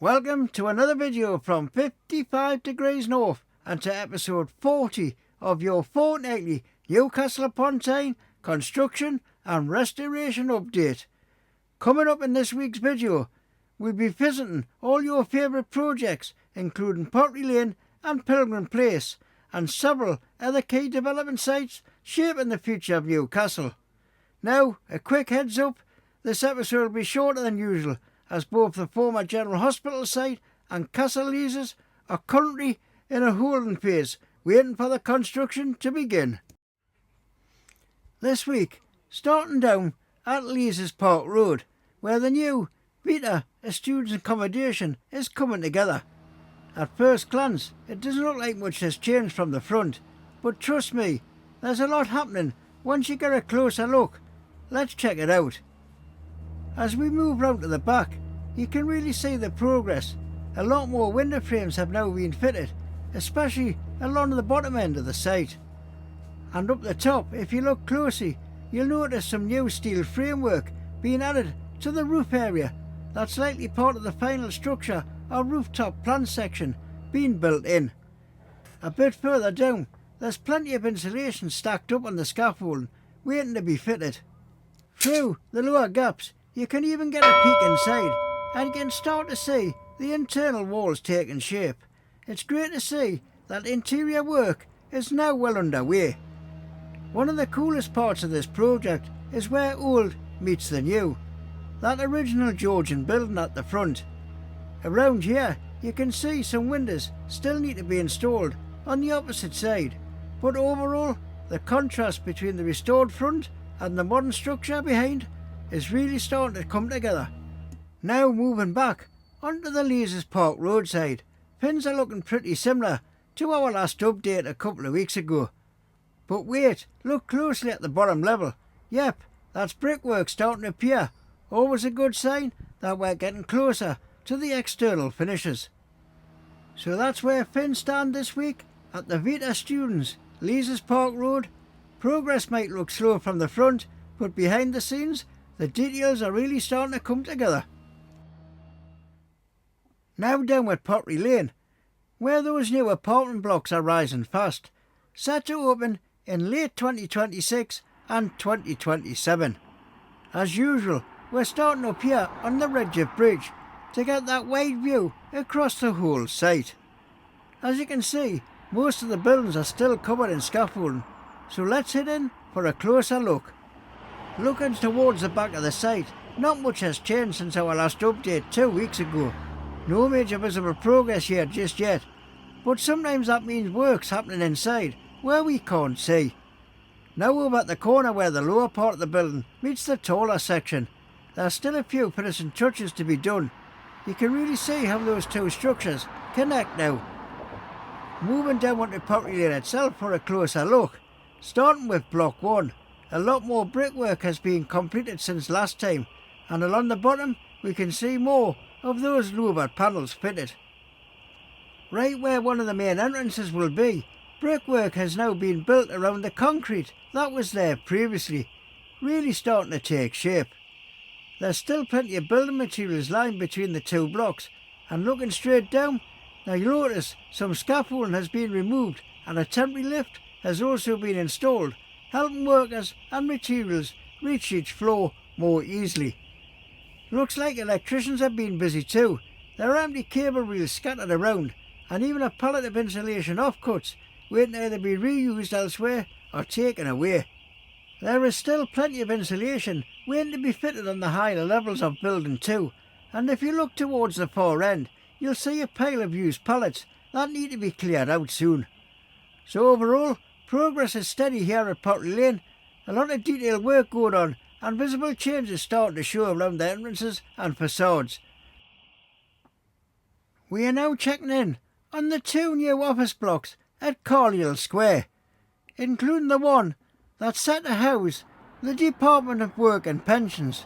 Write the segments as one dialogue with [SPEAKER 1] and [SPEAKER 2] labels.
[SPEAKER 1] Welcome to another video from 55 degrees north and to episode 40 of your fortnightly Newcastle upon Tyne construction and restoration update. Coming up in this week's video, we'll be visiting all your favourite projects including Pottery Lane and Pilgrim Place and several other key development sites shaping the future of Newcastle. Now, a quick heads up, this episode will be shorter than usual as both the former General Hospital site and Castle leases are currently in a holding phase, waiting for the construction to begin. This week, starting down at Leazes Park Road, where the new Vita, a student's accommodation, is coming together. At first glance, it doesn't look like much has changed from the front, but trust me, there's a lot happening once you get a closer look. Let's check it out. As we move round to the back, you can really see the progress. A lot more window frames have now been fitted, especially along the bottom end of the site. And up the top, if you look closely, you'll notice some new steel framework being added to the roof area that's likely part of the final structure or rooftop plan section being built in. A bit further down, there's plenty of insulation stacked up on the scaffolding waiting to be fitted. Through the lower gaps, you can even get a peek inside and you can start to see the internal walls taking shape. It's great to see that interior work is now well underway. One of the coolest parts of this project is where old meets the new. That original Georgian building at the front. Around here you can see some windows still need to be installed on the opposite side, but overall the contrast between the restored front and the modern structure behind is really starting to come together. Now moving back onto the Leazes Park roadside, things are looking pretty similar to our last update a couple of weeks ago. But wait, look closely at the bottom level. Yep, that's brickwork starting to appear. Always a good sign that we're getting closer to the external finishes. So that's where things stand this week at the Vita students, Leazes Park Road. Progress might look slow from the front, but behind the scenes, the details are really starting to come together. Now down at Pottery Lane, where those new apartment blocks are rising fast, set to open in late 2026 and 2027. As usual, we're starting up here on the Redgip Bridge to get that wide view across the whole site. As you can see, most of the buildings are still covered in scaffolding, so let's head in for a closer look. Looking towards the back of the site, not much has changed since our last update 2 weeks ago. No major visible progress here just yet, but sometimes that means work's happening inside where we can't see. Now over at the corner where the lower part of the building meets the taller section, there are still a few finishing touches to be done. You can really see how those two structures connect now. Moving down onto Pottery Lane itself for a closer look, starting with Block 1. A lot more brickwork has been completed since last time, and along the bottom we can see more of those louvered panels fitted. Right where one of the main entrances will be, brickwork has now been built around the concrete that was there previously, really starting to take shape. There's still plenty of building materials lying between the two blocks, and looking straight down, now you'll notice some scaffolding has been removed and a temporary lift has also been installed, helping workers and materials reach each floor more easily. Looks like electricians have been busy too. There are empty cable reels scattered around and even a pallet of insulation offcuts waiting to either be reused elsewhere or taken away. There is still plenty of insulation waiting to be fitted on the higher levels of building 2, and if you look towards the far end you'll see a pile of used pallets that need to be cleared out soon. So overall, progress is steady here at Pottery Lane. A lot of detailed work going on and visible changes starting to show around the entrances and facades. We are now checking in on the 2 new office blocks at Carliol Square, including the one that's set to house the Department of Work and Pensions.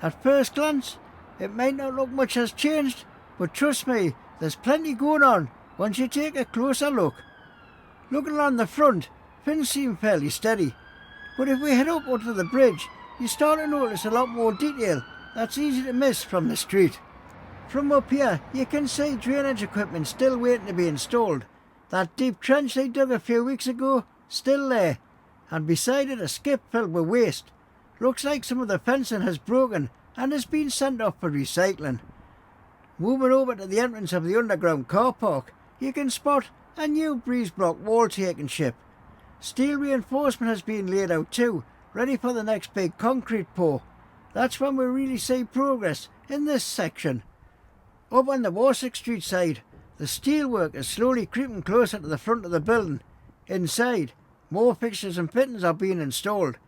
[SPEAKER 1] At first glance, it might not look much has changed, but trust me, there's plenty going on once you take a closer look. Looking along the front, things seem fairly steady, but if we head up onto the bridge, you start to notice a lot more detail that's easy to miss from the street. From up here, you can see drainage equipment still waiting to be installed. That deep trench they dug a few weeks ago, still there. And beside it a skip filled with waste. Looks like some of the fencing has broken and has been sent off for recycling. Moving over to the entrance of the underground car park, you can spot a new breeze block wall taking ship. Steel reinforcement has been laid out too, ready for the next big concrete pour. That's when we really see progress in this section. Up on the Warsack Street side, the steelwork is slowly creeping closer to the front of the building. Inside, more fixtures and fittings are being installed.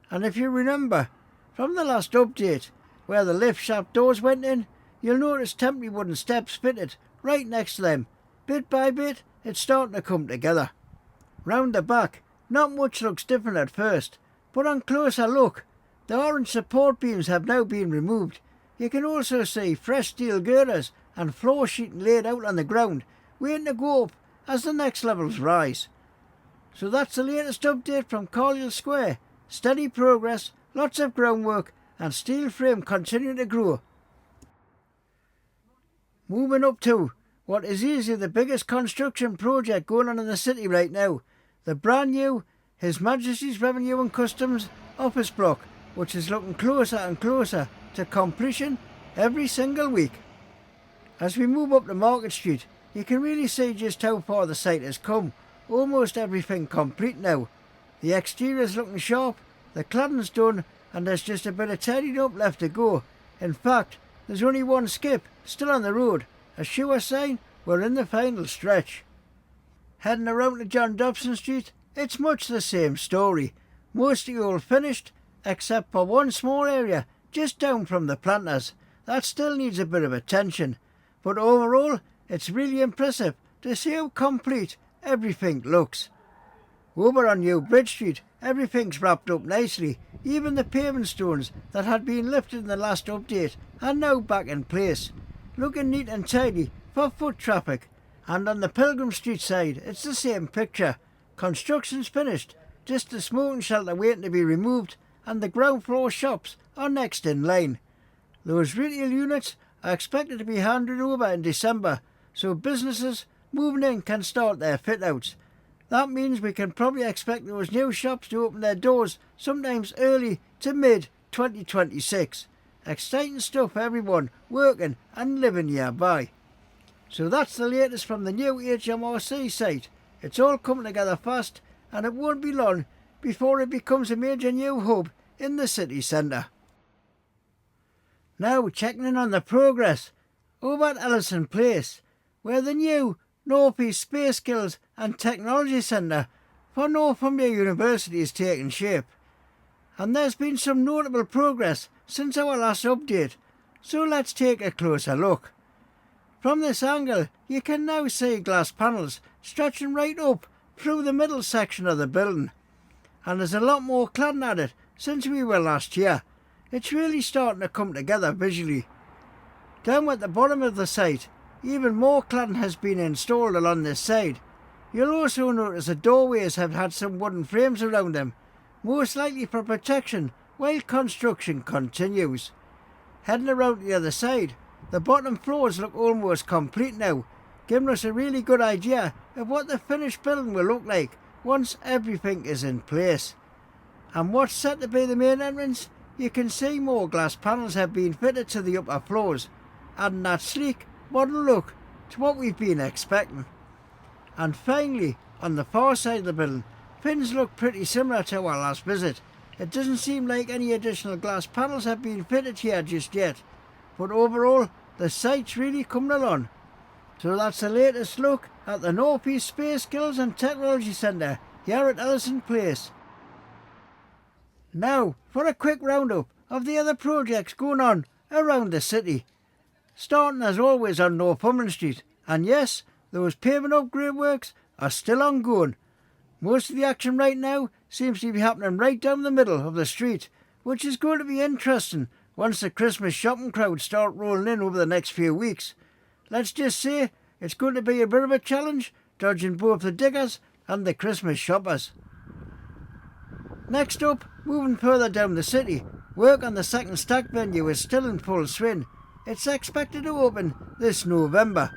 [SPEAKER 1] And if you remember, from the last update, where the lift shaft doors went in, you'll notice temporary wooden steps fitted right next to them. Bit by bit, it's starting to come together. Round the back, not much looks different at first, but on closer look, the orange support beams have now been removed. You can also see fresh steel girders and floor sheeting laid out on the ground, waiting to go up as the next levels rise. So that's the latest update from Carliol Square. Steady progress, lots of groundwork, and steel frame continuing to grow. Moving up to what is easily the biggest construction project going on in the city right now, the brand new His Majesty's Revenue and Customs office block, which is looking closer and closer to completion every single week. As we move up to Market Street, you can really see just how far the site has come. Almost everything complete now. The exterior is looking sharp, the cladding's done, and there's just a bit of tidying up left to go. In fact, there's only one skip still on the road, a sure sign we're in the final stretch. Heading around to John Dobson Street, it's much the same story. Mostly all finished, except for one small area just down from the planters. That still needs a bit of attention. But overall, it's really impressive to see how complete everything looks. Over on New Bridge Street, everything's wrapped up nicely. Even the paving stones that had been lifted in the last update are now back in place, looking neat and tidy for foot traffic. And on the Pilgrim Street side, it's the same picture. Construction's finished, just the smoking shelter waiting to be removed, and the ground floor shops are next in line. Those retail units are expected to be handed over in December, so businesses moving in can start their fit-outs. That means we can probably expect those new shops to open their doors sometimes early to mid-2026. Exciting stuff for everyone working and living nearby. So that's the latest from the new HMRC site. It's all coming together fast, and it won't be long before it becomes a major new hub in the city centre. Now checking in on the progress over at Ellison Place, where the new North East Space Skills and Technology Centre for Northumbria University is taking shape. And there's been some notable progress since our last update, so let's take a closer look. From this angle, you can now see glass panels stretching right up through the middle section of the building. And there's a lot more cladding at it since we were last here. It's really starting to come together visually. Down at the bottom of the site, even more cladding has been installed along this side. You'll also notice the doorways have had some wooden frames around them, most likely for protection while construction continues. Heading around to the other side, the bottom floors look almost complete now, giving us a really good idea of what the finished building will look like once everything is in place. And what's set to be the main entrance, you can see more glass panels have been fitted to the upper floors, adding that sleek, modern look to what we've been expecting. And finally, on the far side of the building, pins look pretty similar to our last visit. It doesn't seem like any additional glass panels have been fitted here just yet, but overall, the site's really coming along. So that's the latest look at the North East Space Skills and Technology Centre here at Ellison Place. Now for a quick roundup of the other projects going on around the city. Starting as always on Northumberland Street, and yes, those paving upgrade works are still ongoing. Most of the action right now seems to be happening right down the middle of the street, which is going to be interesting once the Christmas shopping crowds start rolling in over the next few weeks. Let's just say it's going to be a bit of a challenge dodging both the diggers and the Christmas shoppers. Next up, moving further down the city, work on the second stack venue is still in full swing. it's expected to open this November,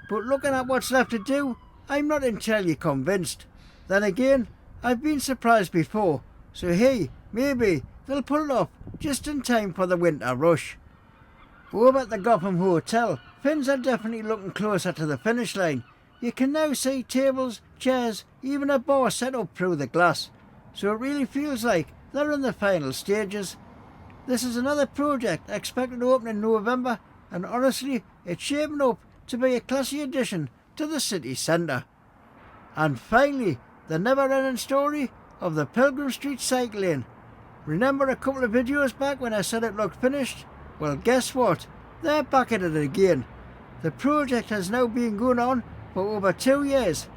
[SPEAKER 1] but looking at what's left to do, I'm not entirely convinced. Then again, I've been surprised before, so hey, maybe they'll put it off just in time for the winter rush. Over at the Gotham Hotel, things are definitely looking closer to the finish line. You can now see tables, chairs, even a bar set up through the glass, so it really feels like they're in the final stages. This is another project expected to open in November, and honestly, it's shaping up to be a classy addition to the city centre. And finally, the never-ending story of the Pilgrim Street cycle lane. Remember a couple of videos back when I said it looked finished? Well, guess what? They're back at it again. The project has now been going on for over 2 years.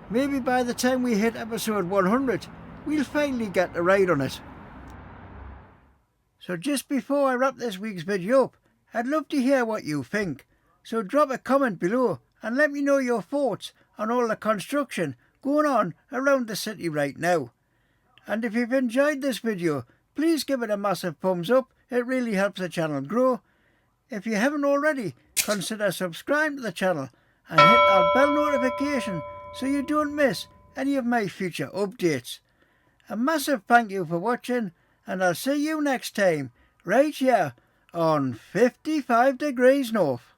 [SPEAKER 1] Maybe by the time we hit episode 100, we'll finally get the ride on it. So just before I wrap this week's video up, I'd love to hear what you think. So drop a comment below and let me know your thoughts on all the construction going on around the city right now. And if you've enjoyed this video, please give it a massive thumbs up. It really helps the channel grow. If you haven't already, consider subscribing to the channel and hit that bell notification so you don't miss any of my future updates. A massive thank you for watching, and I'll see you next time right here on 55 Degrees North.